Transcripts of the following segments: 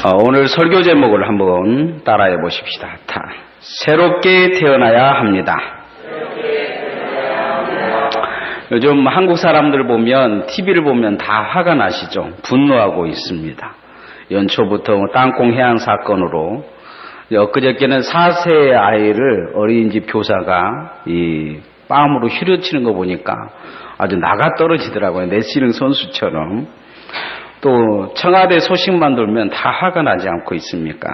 오늘 설교 제목을 한번 따라해 보십시다. 새롭게 태어나야 합니다. 요즘 한국 사람들 보면 TV를 보면 다 화가 나시죠? 분노하고 있습니다. 연초부터 땅콩 해양 사건으로 엊그저께는 4세 아이를 어린이집 교사가 이 뺨으로 휘려치는 거 보니까 아주 나가 떨어지더라고요. 레슬링 선수처럼. 또 청와대 소식만 돌면 다 화가 나지 않고 있습니까?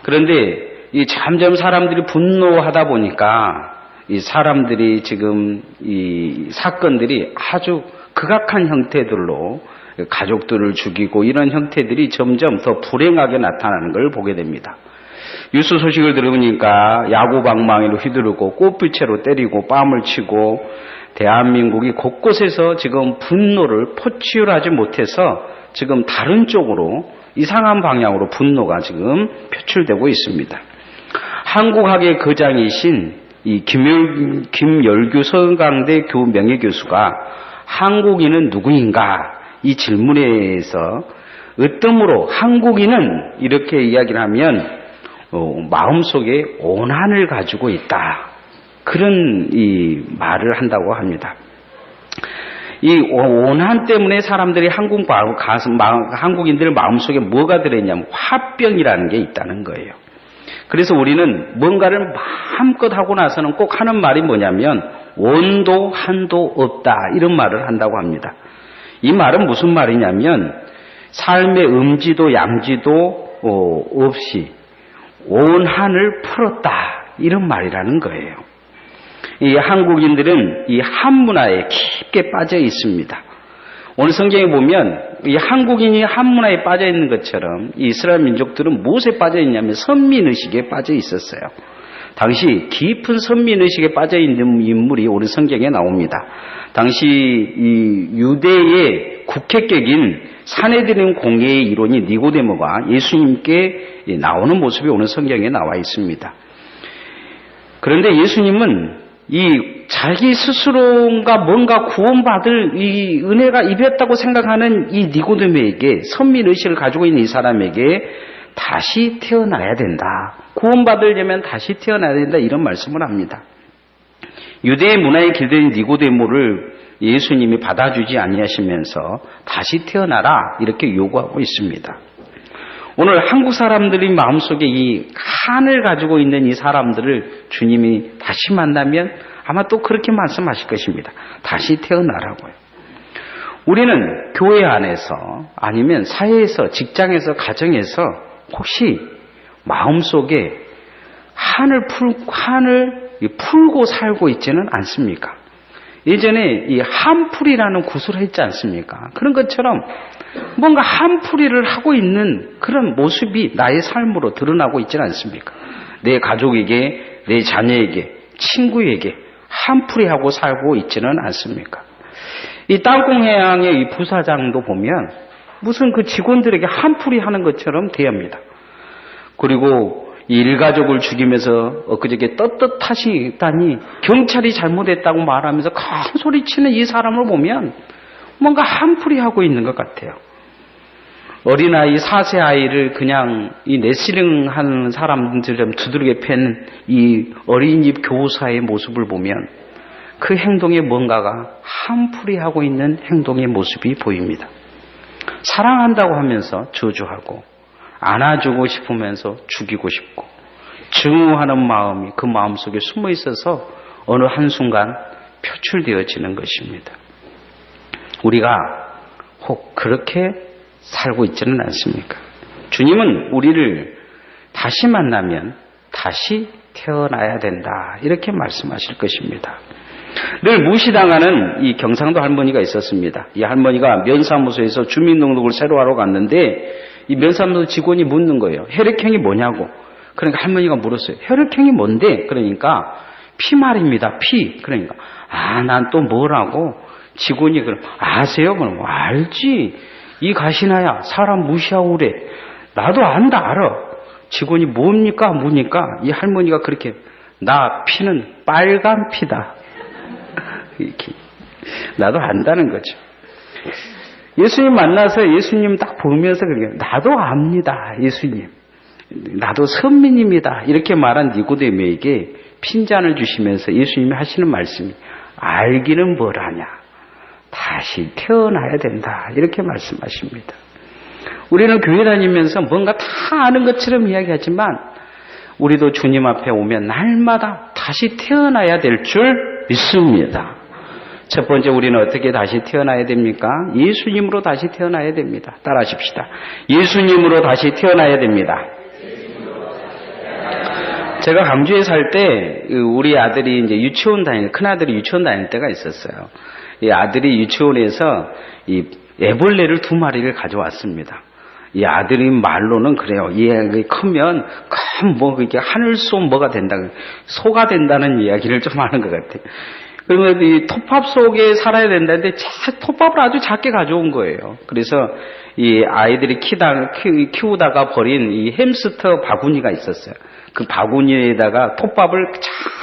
그런데 이 점점 사람들이 분노하다 보니까 이 사람들이 지금 이 사건들이 아주 극악한 형태들로 가족들을 죽이고 이런 형태들이 점점 더 불행하게 나타나는 걸 보게 됩니다. 뉴스 소식을 들으니까 야구 방망이로 휘두르고 꽃불채로 때리고 뺨을 치고 대한민국이 곳곳에서 지금 분노를 포치울하지 못해서 지금 다른 쪽으로 이상한 방향으로 분노가 지금 표출되고 있습니다. 한국학의 거장이신 이 김열규 서강대 명예교수가 한국인은 누구인가 이 질문에서 으뜸으로 한국인은 이렇게 이야기를 하면 마음속에 오난을 가지고 있다. 그런 이 말을 한다고 합니다. 이 오난 때문에 사람들이 한국인들 마음속에 뭐가 들어있냐면 화병이라는 게 있다는 거예요. 그래서 우리는 뭔가를 마음껏 하고 나서는 꼭 하는 말이 뭐냐면 온도 한도 없다 이런 말을 한다고 합니다. 이 말은 무슨 말이냐면 삶의 음지도 양지도 없이 온한을 풀었다 이런 말이라는 거예요. 이 한국인들은 이 한문화에 깊게 빠져 있습니다. 오늘 성경에 보면 이 한국인이 한문화에 빠져 있는 것처럼 이 이스라엘 민족들은 무엇에 빠져 있냐면 선민의식에 빠져 있었어요. 당시 깊은 선민의식에 빠져 있는 인물이 오늘 성경에 나옵니다. 당시 이 유대의 국회격인 사내들인 공회의 일원이 니고데모가 예수님께 나오는 모습이 오늘 성경에 나와 있습니다. 그런데 예수님은 이 자기 스스로가 뭔가 구원받을 이 은혜가 입혔다고 생각하는 이 니고데모에게 선민의식을 가지고 있는 이 사람에게 다시 태어나야 된다. 구원받으려면 다시 태어나야 된다. 이런 말씀을 합니다. 유대의 문화에 길들인 니고데모를 예수님이 받아주지 아니하시면서 다시 태어나라 이렇게 요구하고 있습니다. 오늘 한국 사람들이 마음속에 이 한을 가지고 있는 이 사람들을 주님이 다시 만나면 아마 또 그렇게 말씀하실 것입니다. 다시 태어나라고요. 우리는 교회 안에서 아니면 사회에서 직장에서 가정에서 혹시 마음속에 한을 풀고 살고 있지는 않습니까? 예전에 이 한풀이라는 구슬을 했지 않습니까? 그런 것처럼 뭔가 한풀이를 하고 있는 그런 모습이 나의 삶으로 드러나고 있지는 않습니까? 내 가족에게, 내 자녀에게, 친구에게 한풀이하고 살고 있지는 않습니까? 이 땅콩해양의 이 부사장도 보면 무슨 그 직원들에게 한풀이 하는 것처럼 대합니다. 그리고 이 일가족을 죽이면서 엊그저께 떳떳하시다니 경찰이 잘못했다고 말하면서 큰 소리치는 이 사람을 보면 뭔가 한풀이 하고 있는 것 같아요. 어린아이 4세 아이를 그냥 이 레슬링 하는 사람들처럼 두드러게 패는 이 어린이집 교사의 모습을 보면 그 행동에 뭔가가 한풀이 하고 있는 행동의 모습이 보입니다. 사랑한다고 하면서 저주하고 안아주고 싶으면서 죽이고 싶고 증오하는 마음이 그 마음속에 숨어 있어서 어느 한순간 표출되어지는 것입니다. 우리가 혹 그렇게 살고 있지는 않습니까? 주님은 우리를 다시 만나면 다시 태어나야 된다 이렇게 말씀하실 것입니다. 늘 무시당하는 이 경상도 할머니가 있었습니다. 이 할머니가 면사무소에서 주민등록을 새로 하러 갔는데 이 면사무소 직원이 묻는 거예요. 혈액형이 뭐냐고. 그러니까 할머니가 물었어요. 혈액형이 뭔데? 그러니까 피 말입니다. 피. 그러니까 난 또 뭐라고? 직원이 그럼 아세요? 그럼 알지. 이 가시나야 사람 무시하고 그래. 나도 안다 알아. 직원이 뭡니까? 이 할머니가 그렇게 나 피는 빨간 피다. 이렇게 나도 안다는 거죠. 예수님 만나서 예수님 딱 보면서 그래요. 나도 압니다, 예수님. 나도 선민입니다. 이렇게 말한 니고데모에게 핀잔을 주시면서 예수님이 하시는 말씀이 알기는 뭘 하냐. 다시 태어나야 된다. 이렇게 말씀하십니다. 우리는 교회 다니면서 뭔가 다 아는 것처럼 이야기하지만 우리도 주님 앞에 오면 날마다 다시 태어나야 될 줄 믿습니다. 첫 번째 우리는 어떻게 다시 태어나야 됩니까? 예수님으로 다시 태어나야 됩니다. 따라하십시다. 예수님으로 다시 태어나야 됩니다. 제가 광주에 살 때 우리 아들이 이제 큰아들이 유치원 다닐 때가 있었어요. 이 아들이 유치원에서 이 애벌레를 2마리를 가져왔습니다. 이 아들이 말로는 그래요. 얘가 크면 이렇게 하늘소 뭐가 된다, 소가 된다는 이야기를 좀 하는 것 같아요. 그러면 이 톱밥 속에 살아야 된다는데 톱밥을 아주 작게 가져온 거예요. 그래서 이 아이들이 키우다가 버린 이 햄스터 바구니가 있었어요. 그 바구니에다가 톱밥을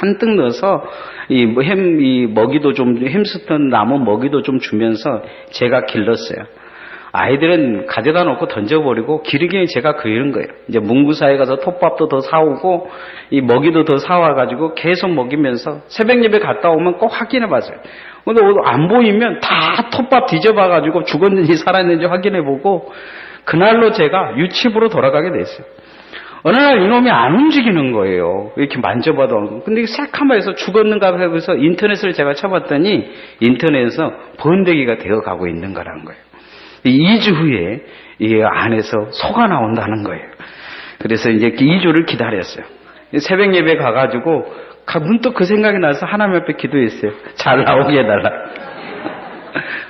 잔뜩 넣어서 이 먹이도 좀, 햄스터 남은 먹이도 좀 주면서 제가 길렀어요. 아이들은 가져다 놓고 던져버리고 기르기는 제가 그리는 거예요. 이제 문구사에 가서 톱밥도 더 사오고 이 먹이도 더 사와가지고 계속 먹이면서 새벽 예배 갔다 오면 꼭 확인해 봤어요. 근데 안 보이면 다 톱밥 뒤져봐가지고 죽었는지 살았는지 확인해 보고 그날로 제가 유치부로 돌아가게 됐어요. 어느 날 이놈이 안 움직이는 거예요. 이렇게 만져봐도. 근데 새카마에서 죽었는가 해서 인터넷을 제가 쳐봤더니 인터넷에서 번데기가 되어가고 있는 거라는 거예요. 2주 후에 이 안에서 소가 나온다는 거예요. 그래서 이제 2주를 기다렸어요. 새벽 예배 가가지고 문득 그 생각이 나서 하나님 앞에 기도했어요. 잘 나오게 해달라.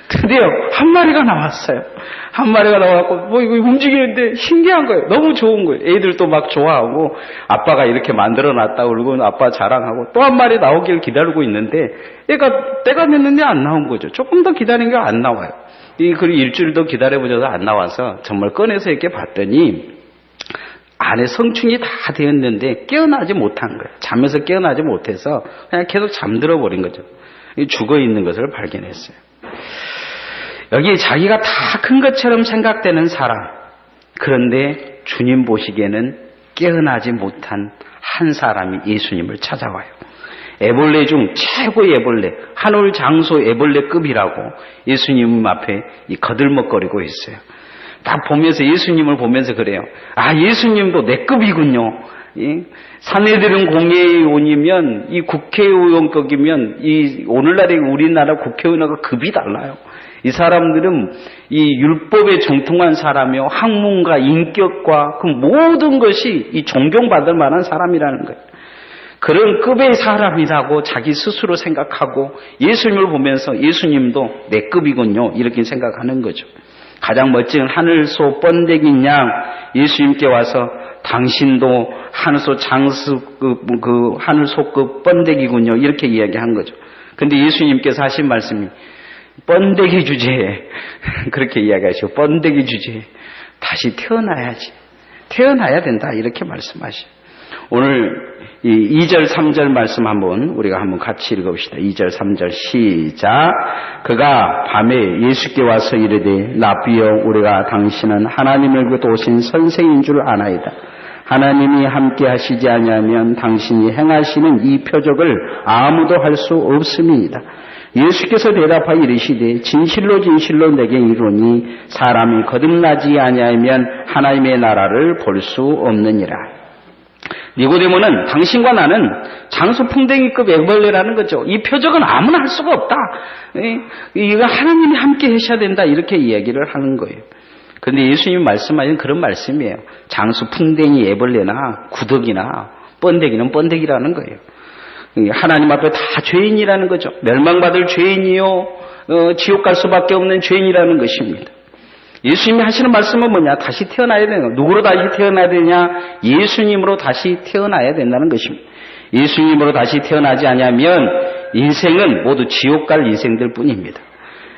드디어 한 마리가 나왔어요. 한 마리가 나와갖고 이거 움직이는데 신기한 거예요. 너무 좋은 거예요. 애들도 막 좋아하고 아빠가 이렇게 만들어놨다고 그러고 아빠 자랑하고 또 한 마리 나오길 기다리고 있는데 애가 때가 됐는데 안 나온 거죠. 조금 더 기다린 게 안 나와요. 그리고 일주일 더 기다려보셔서 안 나와서 정말 꺼내서 이렇게 봤더니 안에 성충이 다 되었는데 깨어나지 못한 거예요. 잠에서 깨어나지 못해서 그냥 계속 잠들어 버린 거죠. 죽어 있는 것을 발견했어요. 여기 자기가 다 큰 것처럼 생각되는 사람, 그런데 주님 보시기에는 깨어나지 못한 한 사람이 예수님을 찾아와요. 애벌레 중 최고의 애벌레, 한올 장소 애벌레급이라고 예수님 앞에 거들먹거리고 있어요. 딱 보면서 예수님을 보면서 그래요. 아, 예수님도 내 급이군요. 사내들은 공회의원이면 이 국회의원급이면 이 오늘날의 우리나라 국회의원하고 급이 달라요. 이 사람들은 이 율법에 정통한 사람이요, 학문과 인격과 그 모든 것이 이 존경받을 만한 사람이라는 거예요. 그런 급의 사람이라고 자기 스스로 생각하고 예수님을 보면서 예수님도 내 급이군요, 이렇게 생각하는 거죠. 가장 멋진 하늘소 번데기인 양 예수님께 와서 당신도 하늘소 장수급, 하늘소급 번데기군요, 이렇게 이야기한 거죠. 근데 예수님께서 하신 말씀이 번데기 주제에 그렇게 이야기하시고, 번데기 주제에 다시 태어나야지, 태어나야 된다, 이렇게 말씀하시죠. 오늘 이 2절 3절 말씀 우리가 한번 같이 읽어봅시다. 2절 3절 시작. 그가 밤에 예수께 와서 이르되 라비여, 우리가 당신은 하나님을 도우신 선생인 줄 아나이다. 하나님이 함께 하시지 아니하면 당신이 행하시는 이 표적을 아무도 할 수 없음이니이다. 예수께서 대답하여 이르시되 진실로 진실로 내게 이르노니 사람이 거듭나지 아니하면 하나님의 나라를 볼 수 없느니라. 니고데모는 당신과 나는 장수풍뎅이급 애벌레라는 거죠. 이 표적은 아무나 할 수가 없다. 이거 하나님이 함께 하셔야 된다, 이렇게 이야기를 하는 거예요. 그런데 예수님이 말씀하신 그런 말씀이에요. 장수풍뎅이 애벌레나 구더기나 번데기는 번데기라는 거예요. 하나님 앞에 다 죄인이라는 거죠. 멸망받을 죄인이요, 지옥 갈 수밖에 없는 죄인이라는 것입니다. 예수님이 하시는 말씀은 뭐냐? 다시 태어나야 되는 거예요. 누구로 다시 태어나야 되냐? 예수님으로 다시 태어나야 된다는 것입니다. 예수님으로 다시 태어나지 않으면 인생은 모두 지옥 갈 인생들 뿐입니다.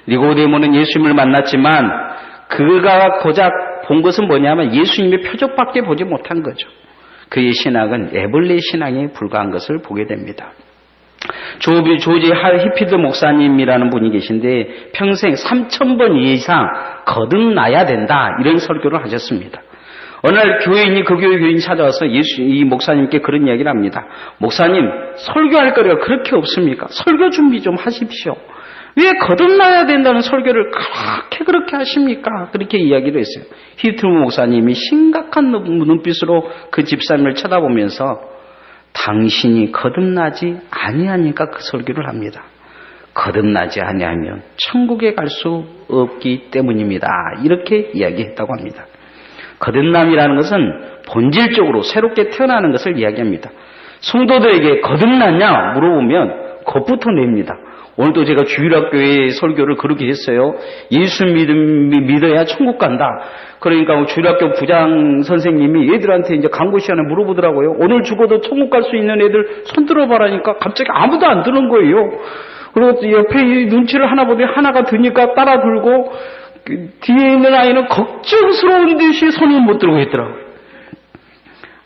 니고데모는 예수님을 만났지만 그가 고작 본 것은 뭐냐면 예수님의 표적밖에 보지 못한 거죠. 그의 신앙은 애벌레 신앙에 불과한 것을 보게 됩니다. 조지 히피드 목사님이라는 분이 계신데 평생 3,000번 이상 거듭나야 된다. 이런 설교를 하셨습니다. 어느 날 교인이 그 교회 교인이 찾아와서 이 목사님께 그런 이야기를 합니다. 목사님, 설교할 거리가 그렇게 없습니까? 설교 준비 좀 하십시오. 왜 거듭나야 된다는 설교를 그렇게 하십니까? 그렇게 이야기를 했어요. 히트루 목사님이 심각한 눈빛으로 그 집사님을 쳐다보면서 당신이 거듭나지 아니하니까 그 설교를 합니다. 거듭나지 아니하면 천국에 갈 수 없기 때문입니다. 이렇게 이야기했다고 합니다. 거듭남이라는 것은 본질적으로 새롭게 태어나는 것을 이야기합니다. 성도들에게 거듭났냐 물어보면 겁부터 냅니다. 오늘도 제가 주일학교에 설교를 그렇게 했어요. 예수 믿어야 천국 간다. 그러니까 주일학교 부장 선생님이 애들한테 이제 강고 시간에 물어보더라고요. 오늘 죽어도 천국 갈 수 있는 애들 손 들어봐라니까 갑자기 아무도 안 드는 거예요. 그리고 옆에 눈치를 하나 보더니 하나가 드니까 따라 들고 뒤에 있는 아이는 걱정스러운 듯이 손을 못 들고 있더라고요.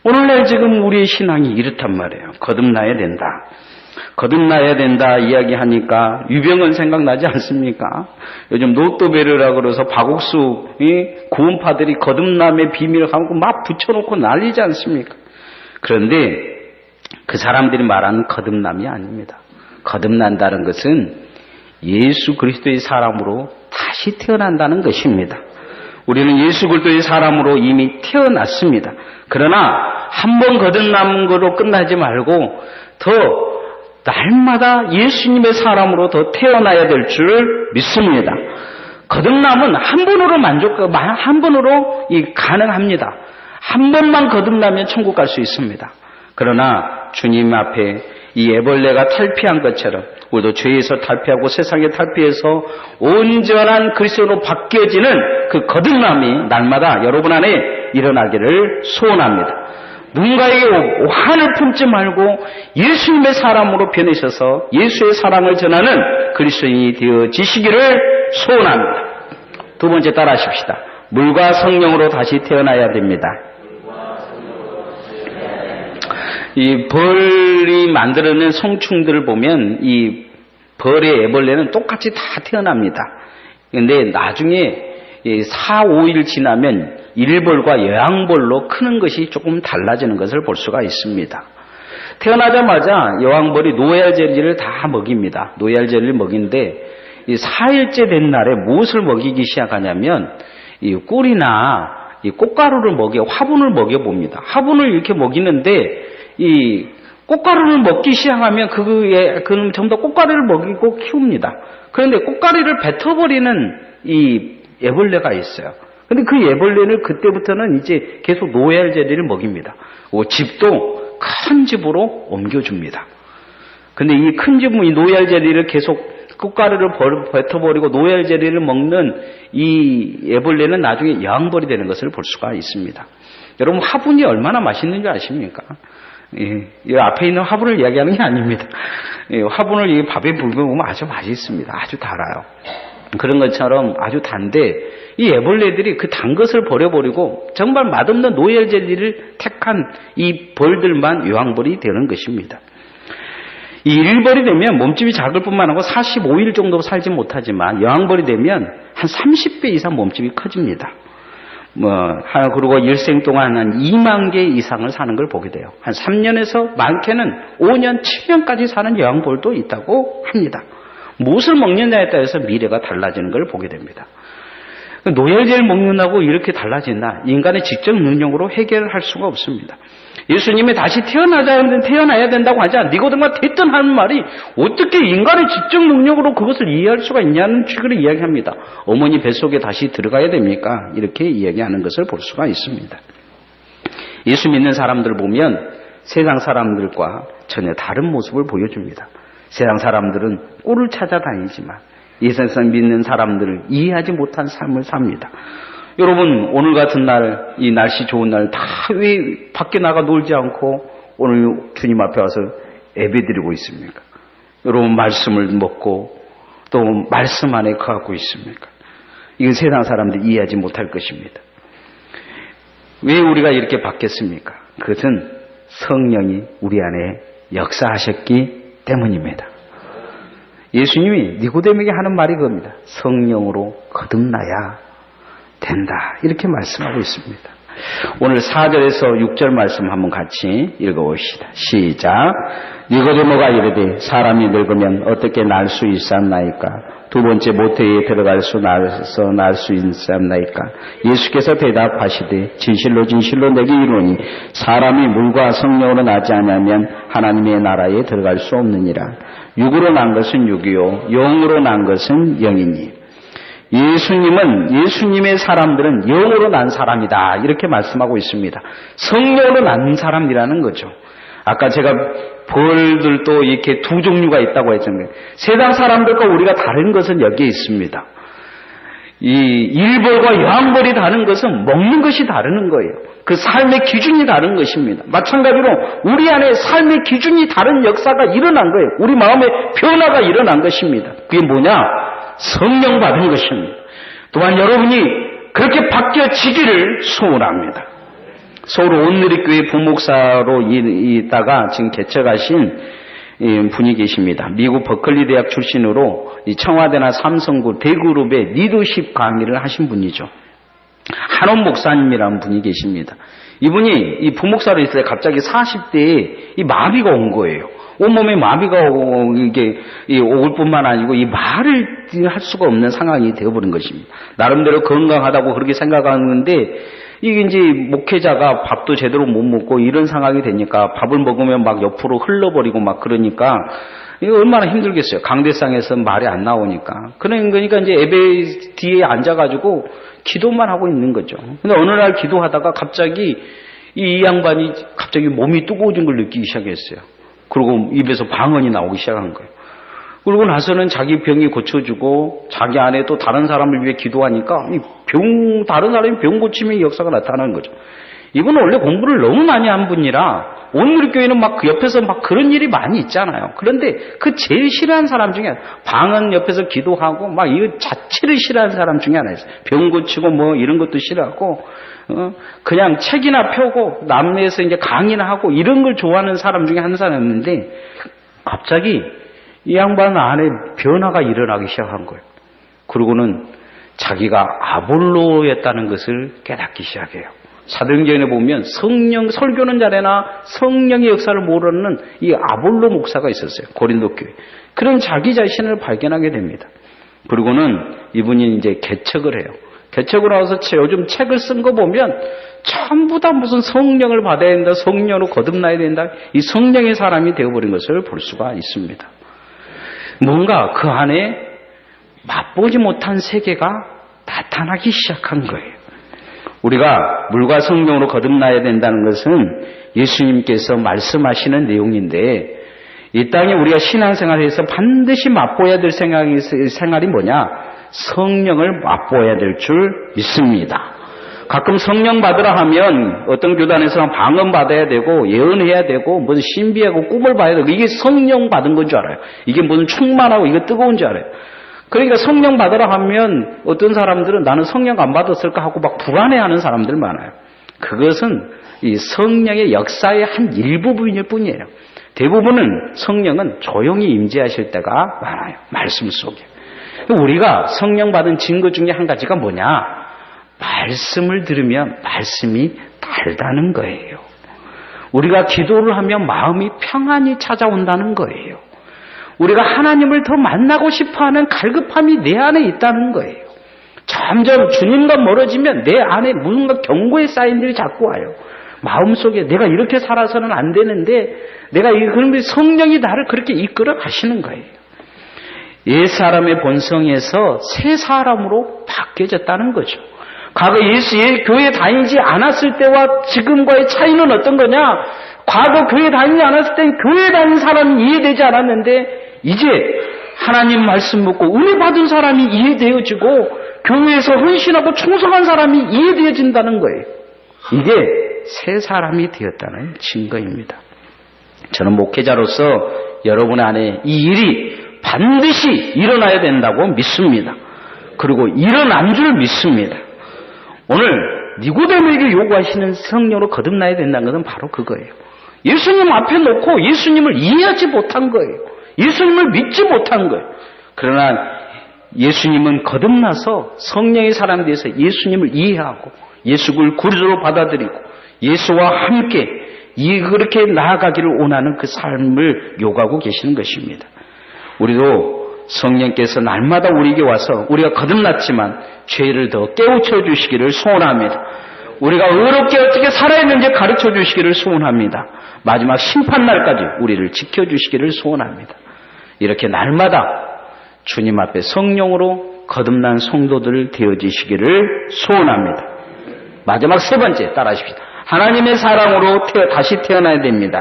오늘날 지금 우리의 신앙이 이렇단 말이에요. 거듭나야 된다. 거듭나야 된다 이야기하니까 유병헌 생각나지 않습니까? 요즘 노또베르라고 그래서 박옥수 구원파들이 거듭남의 비밀을 갖고 막 붙여놓고 난리지 않습니까? 그런데 그 사람들이 말하는 거듭남이 아닙니다. 거듭난다는 것은 예수 그리스도의 사람으로 다시 태어난다는 것입니다. 우리는 예수 그리스도의 사람으로 이미 태어났습니다. 그러나 한 번 거듭난 거로 끝나지 말고 더 날마다 예수님의 사람으로 더 태어나야 될 줄 믿습니다. 거듭남은 한 번으로 가능합니다. 한 번만 거듭나면 천국 갈 수 있습니다. 그러나 주님 앞에 이 애벌레가 탈피한 것처럼 우리도 죄에서 탈피하고 세상에 탈피해서 온전한 그리스도로 바뀌어지는 그 거듭남이 날마다 여러분 안에 일어나기를 소원합니다. 누군가에게 한을 품지 말고 예수님의 사람으로 변해셔서 예수의 사랑을 전하는 그리스도인이 되어지시기를 소원합니다. 두 번째 따라하십시다. 물과 성령으로 다시 태어나야 됩니다. 이 벌이 만들어낸 성충들을 보면 이 벌의 애벌레는 똑같이 다 태어납니다. 그런데 나중에 4, 5일 지나면 일벌과 여왕벌로 크는 것이 조금 달라지는 것을 볼 수가 있습니다. 태어나자마자 여왕벌이 노얄젤리를 다 먹입니다. 노얄젤리를 먹이는데 이 4일째 된 날에 무엇을 먹이기 시작하냐면 이 꿀이나 이 꽃가루를 화분을 먹여봅니다. 화분을 이렇게 먹이는데 이 꽃가루를 먹기 시작하면 그는 전부 다 꽃가루를 먹이고 키웁니다. 그런데 꽃가루를 뱉어버리는 이 애벌레가 있어요. 근데 그 애벌레는 그때부터는 이제 계속 노얄젤리를 먹입니다. 집도 큰 집으로 옮겨줍니다. 근데 이 큰 집은 이 노얄젤리를 계속 꽃가루를 뱉어버리고 노얄젤리를 먹는 이 애벌레는 나중에 여왕벌이 되는 것을 볼 수가 있습니다. 여러분 화분이 얼마나 맛있는 줄 아십니까? 이 앞에 있는 화분을 이야기하는 게 아닙니다. 화분을 이 밥에 불고 보면 아주 맛있습니다. 아주 달아요. 그런 것처럼 아주 단데 이 애벌레들이 그 단 것을 버려버리고 정말 맛없는 노얄젤리를 택한 이 벌들만 여왕벌이 되는 것입니다. 이 일벌이 되면 몸집이 작을 뿐만 아니라 45일 정도 살지 못하지만 여왕벌이 되면 한 30배 이상 몸집이 커집니다. 그리고 일생 동안 한 2만 개 이상을 사는 걸 보게 돼요. 한 3년에서 많게는 5년, 7년까지 사는 여왕벌도 있다고 합니다. 무엇을 먹느냐에 따라서 미래가 달라지는 걸 보게 됩니다. 노얄젤 먹는다고 이렇게 달라진다. 인간의 지적 능력으로 해결할 수가 없습니다. 예수님이 다시 태어나야 된다고 하지 않아. 니고데모가 됐든 하는 말이 어떻게 인간의 지적 능력으로 그것을 이해할 수가 있냐는 식으로 이야기합니다. 어머니 뱃속에 다시 들어가야 됩니까? 이렇게 이야기하는 것을 볼 수가 있습니다. 예수 믿는 사람들을 보면 세상 사람들과 전혀 다른 모습을 보여줍니다. 세상 사람들은 꿀을 찾아다니지만 이 세상 믿는 사람들을 이해하지 못한 삶을 삽니다. 여러분 오늘 같은 날, 이 날씨 좋은 날 다 왜 밖에 나가 놀지 않고 오늘 주님 앞에 와서 예배드리고 있습니까? 여러분 말씀을 먹고 또 말씀 안에 거하고 있습니까? 이건 세상 사람들이 이해하지 못할 것입니다. 왜 우리가 이렇게 바뀌었습니까? 그것은 성령이 우리 안에 역사하셨기 때문입니다. 예수님이 니고데모에게 하는 말이 그겁니다. 성령으로 거듭나야 된다. 이렇게 말씀하고 있습니다. 오늘 4절에서 6절 말씀 한번 같이 읽어봅시다. 시작. 니고데모가 이르되 사람이 늙으면 어떻게 날 수 있사옵나이까? 두 번째 모태에 들어갈 수 나서 날 수 있사옵나이까? 예수께서 대답하시되 진실로 진실로 내게 이르노니 사람이 물과 성령으로 나지 않으면 하나님의 나라에 들어갈 수 없느니라. 육으로 난 것은 육이요 영으로 난 것은 영이니. 예수님의 사람들은 영으로 난 사람이다. 이렇게 말씀하고 있습니다. 성령으로 난 사람이라는 거죠. 아까 제가 벌들도 이렇게 두 종류가 있다고 했잖아요. 세상 사람들과 우리가 다른 것은 여기에 있습니다. 이 일벌과 여왕벌이 다른 것은 먹는 것이 다르는 거예요. 그 삶의 기준이 다른 것입니다. 마찬가지로 우리 안에 삶의 기준이 다른 역사가 일어난 거예요. 우리 마음의 변화가 일어난 것입니다. 그게 뭐냐? 성령 받은 것입니다. 또한 여러분이 그렇게 바뀌어지기를 소원합니다. 서울 온누리교회 부목사로 있다가 지금 개척하신 분이 계십니다. 미국 버클리 대학 출신으로 청와대나 삼성구 대그룹의 리더십 강의를 하신 분이죠. 한원 목사님이라는 분이 계십니다. 이분이 이 부목사로 있을 때 갑자기 40대에 이 마비가 온 거예요. 온몸에 마비가 이게 올 뿐만 아니고 이 말을 할 수가 없는 상황이 되어버린 것입니다. 나름대로 건강하다고 그렇게 생각하는데 이게 이제 목회자가 밥도 제대로 못 먹고 이런 상황이 되니까 밥을 먹으면 막 옆으로 흘러버리고 막 그러니까 이거 얼마나 힘들겠어요. 강대상에서 말이 안 나오니까. 그러니까 이제 예배 뒤에 앉아가지고 기도만 하고 있는 거죠. 근데 어느 날 기도하다가 갑자기 이 양반이 갑자기 몸이 뜨거워진 걸 느끼기 시작했어요. 그리고 입에서 방언이 나오기 시작한 거예요. 그러고 나서는 자기 병이 고쳐주고 자기 안에 또 다른 사람을 위해 기도하니까 다른 사람이 병 고침의 역사가 나타나는 거죠. 이분은 원래 공부를 너무 많이 한 분이라 온누리교회는 막 그 옆에서 막 그런 일이 많이 있잖아요. 그런데 그 제일 싫어하는 사람 중에 방언 옆에서 기도하고 막 이거 자체를 싫어하는 사람 중에 하나였어요. 병 고치고 뭐 이런 것도 싫어하고 그냥 책이나 펴고 남에서 이제 강의나 하고 이런 걸 좋아하는 사람 중에 한 사람이었는데 갑자기 이 양반 안에 변화가 일어나기 시작한 거예요. 그러고는 자기가 아볼로였다는 것을 깨닫기 시작해요. 사도행전에 보면 설교는 잘해나 성령의 역사를 모르는 이 아볼로 목사가 있었어요. 고린도 교회. 그런 자기 자신을 발견하게 됩니다. 그리고는 이분이 이제 개척을 해요. 개척을 하고서 요즘 책을 쓴 거 보면 전부 다 무슨 성령을 받아야 된다, 성령으로 거듭나야 된다, 이 성령의 사람이 되어버린 것을 볼 수가 있습니다. 뭔가 그 안에 맛보지 못한 세계가 나타나기 시작한 거예요. 우리가 물과 성령으로 거듭나야 된다는 것은 예수님께서 말씀하시는 내용인데 이 땅에 우리가 신앙생활에서 반드시 맛보아야 될 생활이 뭐냐? 성령을 맛보아야 될 줄 믿습니다. 가끔 성령 받으라 하면 어떤 교단에서는 방언 받아야 되고 예언해야 되고 무슨 신비하고 꿈을 봐야 되고 이게 성령 받은 건 줄 알아요. 이게 무슨 충만하고 이거 뜨거운 줄 알아요. 그러니까 성령 받으라 하면 어떤 사람들은 나는 성령 안 받았을까 하고 막 불안해하는 사람들 많아요. 그것은 이 성령의 역사의 한 일부분일 뿐이에요. 대부분은 성령은 조용히 임재하실 때가 많아요. 말씀 속에. 우리가 성령 받은 증거 중에 한 가지가 뭐냐? 말씀을 들으면 말씀이 달다는 거예요. 우리가 기도를 하면 마음이 평안히 찾아온다는 거예요. 우리가 하나님을 더 만나고 싶어하는 갈급함이 내 안에 있다는 거예요. 점점 주님과 멀어지면 내 안에 무언가 경고의 사인들이 자꾸 와요. 마음속에 내가 이렇게 살아서는 안 되는데 그런데 성령이 나를 그렇게 이끌어 가시는 거예요. 옛 사람의 본성에서 새 사람으로 바뀌어졌다는 거죠. 과거 예수의 교회 다니지 않았을 때와 지금과의 차이는 어떤 거냐? 과거 교회 다니지 않았을 땐 교회 다니는 사람이 이해되지 않았는데 이제 하나님 말씀 묻고 은혜 받은 사람이 이해되어지고 교회에서 헌신하고 충성한 사람이 이해되어진다는 거예요. 이게 새 사람이 되었다는 증거입니다. 저는 목회자로서 여러분 안에 이 일이 반드시 일어나야 된다고 믿습니다. 그리고 일어난 줄 믿습니다. 오늘 니고데모에게 요구하시는 성령으로 거듭나야 된다는 것은 바로 그거예요. 예수님 앞에 놓고 예수님을 이해하지 못한 거예요. 예수님을 믿지 못한 거예요. 그러나 예수님은 거듭나서 성령의 사람에 대해서 예수님을 이해하고 예수를 구주로 받아들이고 예수와 함께 그렇게 나아가기를 원하는 그 삶을 요구하고 계시는 것입니다. 우리도 성령께서 날마다 우리에게 와서 우리가 거듭났지만 죄를 더 깨우쳐 주시기를 소원합니다. 우리가 의롭게 어떻게 살아야 하는지 가르쳐 주시기를 소원합니다. 마지막 심판날까지 우리를 지켜주시기를 소원합니다. 이렇게 날마다 주님 앞에 성령으로 거듭난 성도들 되어지시기를 소원합니다. 마지막 세 번째 따라하십시다. 하나님의 사랑으로 다시 태어나야 됩니다.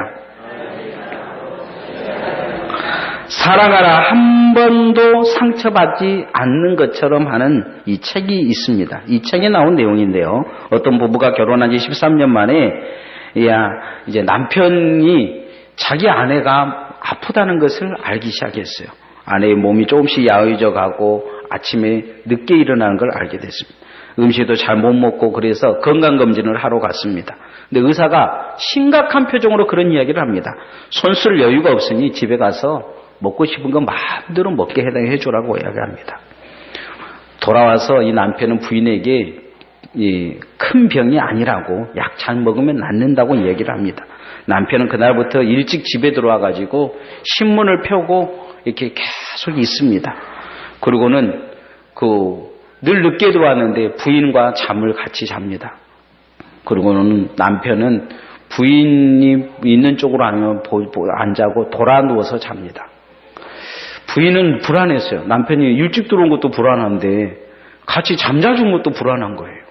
사랑하라 한 번도 상처받지 않는 것처럼 하는 이 책이 있습니다. 이 책에 나온 내용인데요. 어떤 부부가 결혼한 지 13년 만에 이제 남편이 자기 아내가 아프다는 것을 알기 시작했어요. 아내의 몸이 조금씩 야위져 가고 아침에 늦게 일어나는 걸 알게 됐습니다. 음식도 잘 못 먹고 그래서 건강검진을 하러 갔습니다. 근데 의사가 심각한 표정으로 그런 이야기를 합니다. 손 쓸 여유가 없으니 집에 가서 먹고 싶은 거 마음대로 먹게 해주라고 이야기합니다. 돌아와서 이 남편은 부인에게 큰 병이 아니라고 약 잘 먹으면 낫는다고 얘기를 합니다. 남편은 그날부터 일찍 집에 들어와가지고 신문을 펴고 이렇게 계속 있습니다. 그리고는 늘 늦게 들어왔는데 부인과 잠을 같이 잡니다. 그리고는 남편은 부인이 있는 쪽으로 안 자고 돌아 누워서 잡니다. 부인은 불안했어요. 남편이 일찍 들어온 것도 불안한데 같이 잠자준 것도 불안한 거예요.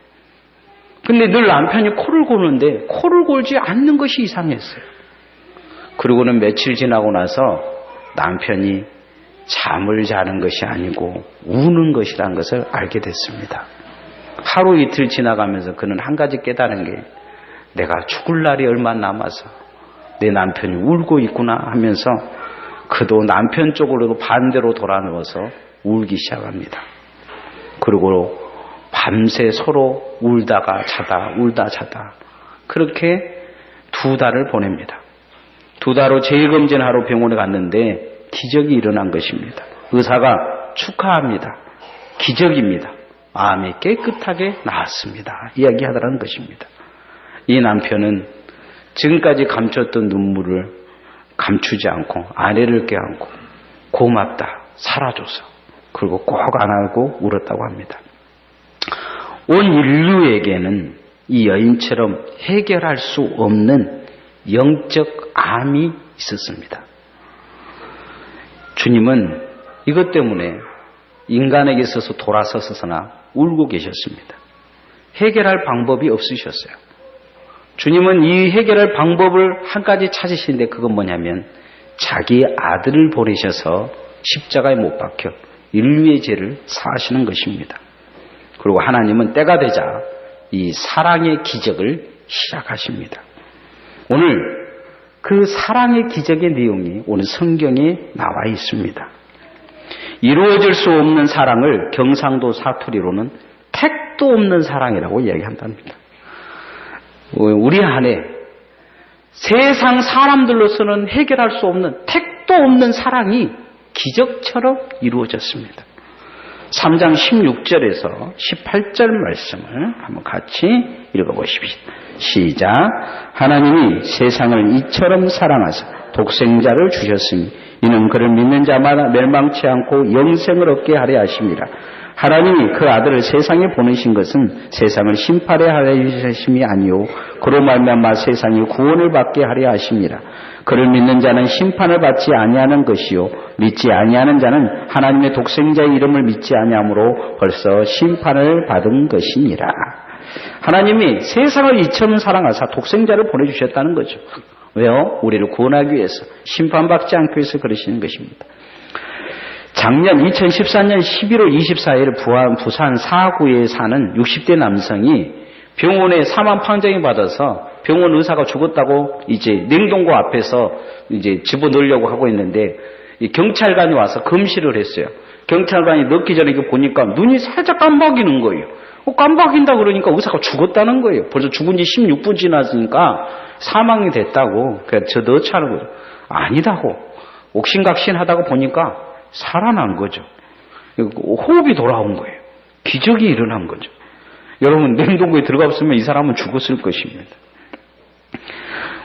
근데 늘 남편이 코를 고는데 코를 골지 않는 것이 이상했어요. 그리고는 며칠 지나고 나서 남편이 잠을 자는 것이 아니고 우는 것이라는 것을 알게 됐습니다. 하루 이틀 지나가면서 그는 한 가지 깨달은 게 내가 죽을 날이 얼마 남아서 내 남편이 울고 있구나 하면서 그도 남편 쪽으로 반대로 돌아 누워서 울기 시작합니다. 그리고 밤새 서로 울다 자다 그렇게 2달을 보냅니다. 2달 후 재검진하러 병원에 갔는데 기적이 일어난 것입니다. 의사가 축하합니다. 기적입니다. 암이 깨끗하게 나았습니다. 이야기하더라는 것입니다. 이 남편은 지금까지 감췄던 눈물을 감추지 않고 아내를 껴안고 고맙다 살아줘서 그리고 꼭 안아고 울었다고 합니다. 온 인류에게는 이 여인처럼 해결할 수 없는 영적 암이 있었습니다. 주님은 이것 때문에 인간에게 있어서 돌아서서나 울고 계셨습니다. 해결할 방법이 없으셨어요. 주님은 이 해결할 방법을 한 가지 찾으시는데 그건 뭐냐면 자기 아들을 보내셔서 십자가에 못 박혀 인류의 죄를 사하시는 것입니다. 그리고 하나님은 때가 되자 이 사랑의 기적을 시작하십니다. 오늘 그 사랑의 기적의 내용이 오늘 성경에 나와 있습니다. 이루어질 수 없는 사랑을 경상도 사투리로는 택도 없는 사랑이라고 이야기한답니다. 우리 안에 세상 사람들로서는 해결할 수 없는 택도 없는 사랑이 기적처럼 이루어졌습니다. 3장 16절에서 18절 말씀을 한번 같이 읽어보십시오. 시작. 하나님이 세상을 이처럼 사랑하사 독생자를 주셨으니 이는 그를 믿는 자마다 멸망치 않고 영생을 얻게 하려 하심이라. 하나님이 그 아들을 세상에 보내신 것은 세상을 심판하려 하심이 아니요 그로 말미암아 세상이 구원을 받게 하려 하심이라. 그를 믿는 자는 심판을 받지 아니하는 것이요 믿지 아니하는 자는 하나님의 독생자의 이름을 믿지 아니하므로 벌써 심판을 받은 것이니라. 하나님이 세상을 이처럼 사랑하사 독생자를 보내주셨다는 거죠. 왜요? 우리를 구원하기 위해서, 심판받지 않기 위해서 그러시는 것입니다. 작년 2014년 11월 24일 부산 사구에 사는 60대 남성이 병원에 사망 판정이 받아서 병원 의사가 죽었다고 이제 냉동고 앞에서 이제 집어넣으려고 하고 있는데 경찰관이 와서 검시를 했어요. 경찰관이 넣기 전에 보니까 눈이 살짝 깜박이는 거예요. 깜박인다 그러니까 의사가 죽었다는 거예요. 벌써 죽은 지 16분 지났으니까 사망이 됐다고. 그래서 저 넣자는 거죠. 아니다고. 옥신각신 하다가 보니까 살아난 거죠. 호흡이 돌아온 거예요. 기적이 일어난 거죠. 여러분, 냉동고에 들어갔으면 이 사람은 죽었을 것입니다.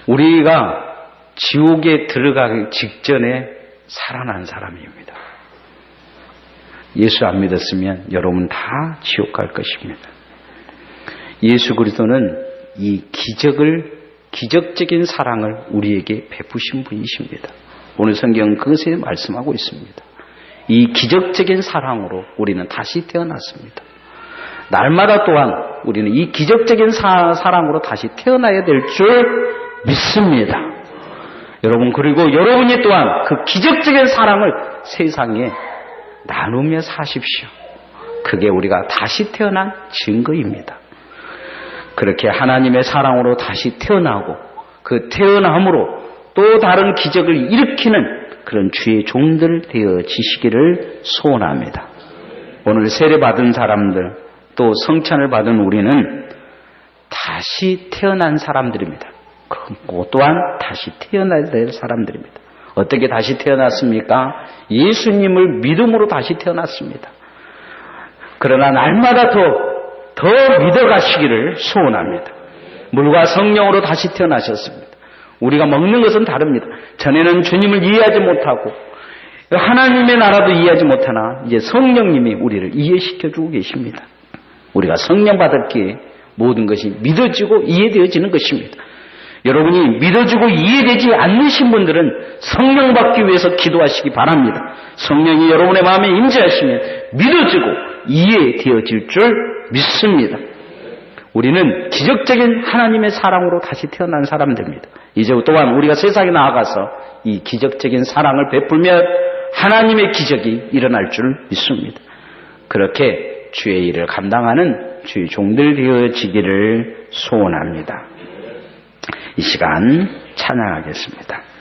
우리가 지옥에 들어가기 직전에 살아난 사람입니다. 예수 안 믿었으면 여러분 다 지옥 갈 것입니다. 예수 그리스도는 이 기적적인 사랑을 우리에게 베푸신 분이십니다. 오늘 성경은 그것에 말씀하고 있습니다. 이 기적적인 사랑으로 우리는 다시 태어났습니다. 날마다 또한 우리는 이 기적적인 사랑으로 다시 태어나야 될 줄 믿습니다. 여러분, 그리고 여러분이 또한 그 기적적인 사랑을 세상에 나누며 사십시오. 그게 우리가 다시 태어난 증거입니다. 그렇게 하나님의 사랑으로 다시 태어나고 그 태어남으로 또 다른 기적을 일으키는 그런 주의 종들 되어지시기를 소원합니다. 오늘 세례받은 사람들 또 성찬을 받은 우리는 다시 태어난 사람들입니다. 그리고 또한 다시 태어나야 될 사람들입니다. 어떻게 다시 태어났습니까? 예수님을 믿음으로 다시 태어났습니다. 그러나 날마다 더 믿어가시기를 소원합니다. 물과 성령으로 다시 태어나셨습니다. 우리가 먹는 것은 다릅니다. 전에는 주님을 이해하지 못하고 하나님의 나라도 이해하지 못하나 이제 성령님이 우리를 이해시켜주고 계십니다. 우리가 성령 받았기에 모든 것이 믿어지고 이해되어지는 것입니다. 여러분이 믿어지고 이해되지 않으신 분들은 성령 받기 위해서 기도하시기 바랍니다. 성령이 여러분의 마음에 임재하시면 믿어지고 이해되어질 줄 믿습니다. 우리는 기적적인 하나님의 사랑으로 다시 태어난 사람들입니다. 이제 또한 우리가 세상에 나아가서 이 기적적인 사랑을 베풀며 하나님의 기적이 일어날 줄 믿습니다. 그렇게 주의 일을 감당하는 주의 종들 되어지기를 소원합니다. 이 시간 찬양하겠습니다.